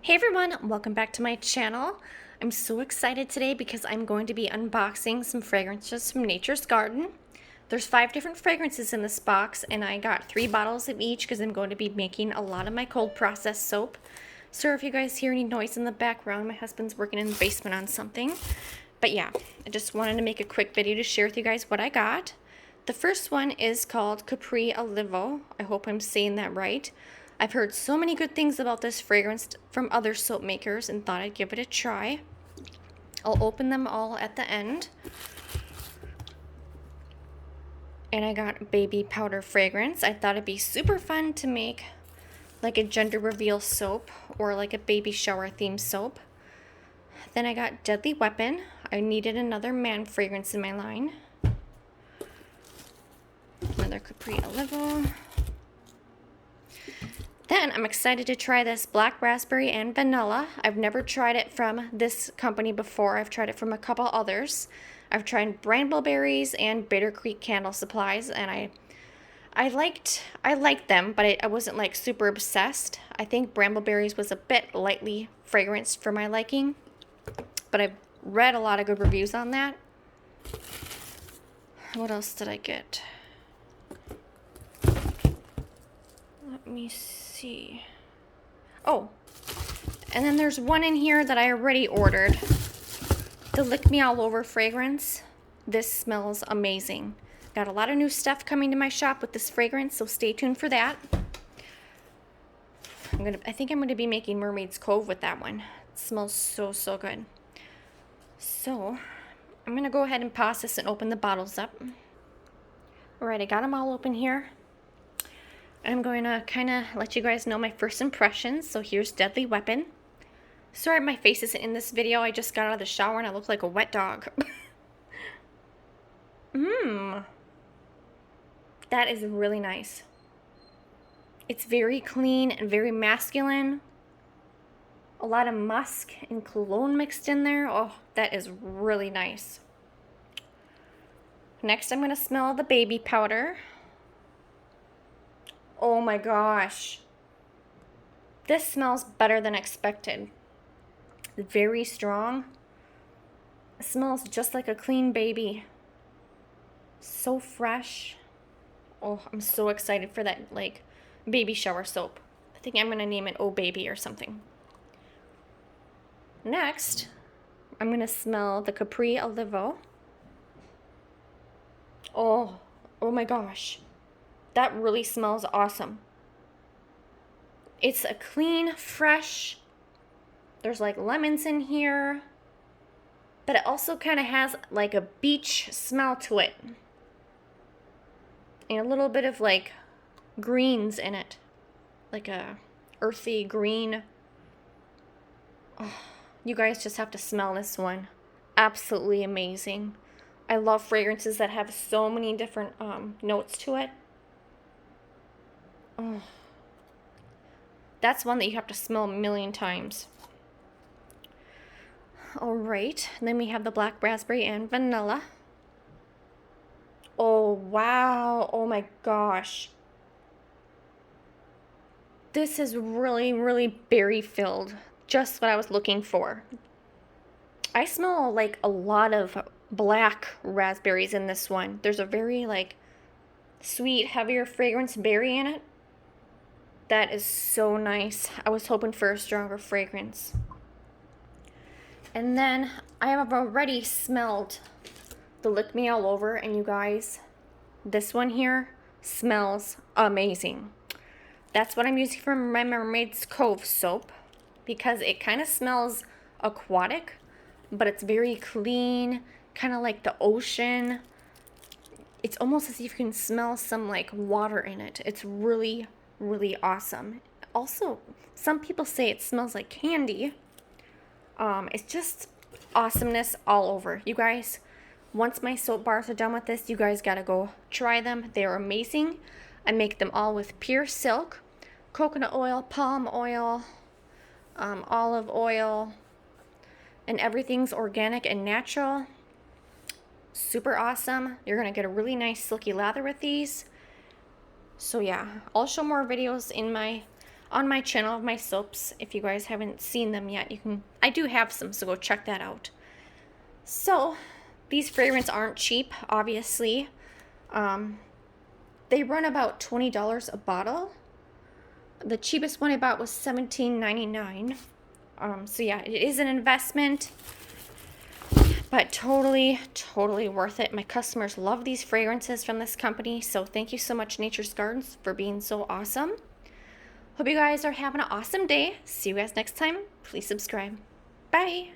Hey everyone, welcome back to my channel. I'm so excited today because I'm going to be unboxing some fragrances from Nature's Garden. There's 5 different fragrances in this box and I got 3 bottles of each because I'm going to be making a lot of my cold process soap. So if you guys hear any noise in the background, my husband's working in the basement on something. But yeah, I just wanted to make a quick video to share with you guys what I got. The first one is called Capri Olivo. I hope I'm saying that right. I've heard so many good things about this fragrance from other soap makers and thought I'd give it a try. I'll open them all at the end. And I got baby powder fragrance. I thought it'd be super fun to make like a gender reveal soap or like a baby shower themed soap. Then I got Deadly Weapon. I needed another man fragrance in my line. Another Capri Olivo. Then I'm excited to try this black raspberry and vanilla. I've never tried it from this company before. I've tried it from a couple others. I've tried Brambleberries and Bitter Creek Candle Supplies, and I liked them, but I wasn't like super obsessed. I think Brambleberries was a bit lightly fragranced for my liking, but I've read a lot of good reviews on that. What else did I get? Let me see. Oh, and then there's one in here that I already ordered. The Lick Me All Over fragrance. This smells amazing. Got a lot of new stuff coming to my shop with this fragrance, so stay tuned for that. I think I'm gonna be making Mermaid's Cove with that one. It smells so good. So I'm gonna go ahead and pause this and open the bottles up. Alright, I got them all open here. I'm going to kind of let you guys know my first impressions. So here's Deadly Weapon. Sorry my face isn't in this video. I just got out of the shower and I look like a wet dog. That is really nice. It's very clean and very masculine. A lot of musk and cologne mixed in there. Oh, that is really nice. Next, I'm going to smell the baby powder. Oh my gosh. This smells better than expected. Very strong. It smells just like a clean baby. So fresh. Oh, I'm so excited for that like baby shower soap. I think I'm gonna name it Oh Baby or something. Next, I'm gonna smell the Capri Olivo. Oh my gosh. That really smells awesome. It's a clean, fresh, there's like lemons in here, but it also kind of has like a beach smell to it. And a little bit of like greens in it, like a earthy green. Oh, you guys just have to smell this one. Absolutely amazing. I love fragrances that have so many different notes to it. Oh, that's one that you have to smell a million times. All right, and then we have the black raspberry and vanilla. Oh, wow. Oh my gosh. This is really berry filled. Just what I was looking for. I smell like a lot of black raspberries in this one. There's a very like sweet, heavier fragrance berry in it. That is so nice. I was hoping for a stronger fragrance. And then I have already smelled the Lick Me All Over, and you guys, this one here smells amazing. That's what I'm using for my Mermaid's Cove soap because it kind of smells aquatic, but it's very clean, kind of like the ocean. It's almost as if you can smell some like water in it. It's really awesome. Also, some people say it smells like candy. It's just awesomeness all over. You guys, once my soap bars are done with this, you guys gotta go try them. They're amazing. I make them all with pure silk, coconut oil, palm oil, olive oil, and everything's organic and natural. Super awesome. You're gonna get a really nice silky lather with these. So yeah, I'll show more videos in my on my channel of my soaps. If you guys haven't seen them yet, you can. I do have some, so go check that out. So these fragrances aren't cheap, obviously. They run about $20 a bottle. The cheapest one I bought was $17.99. So yeah, it is an investment, but totally, totally worth it. My customers love these fragrances from this company, so thank you so much, Nature's Gardens, for being so awesome. Hope you guys are having an awesome day. See you guys next time. Please subscribe. Bye.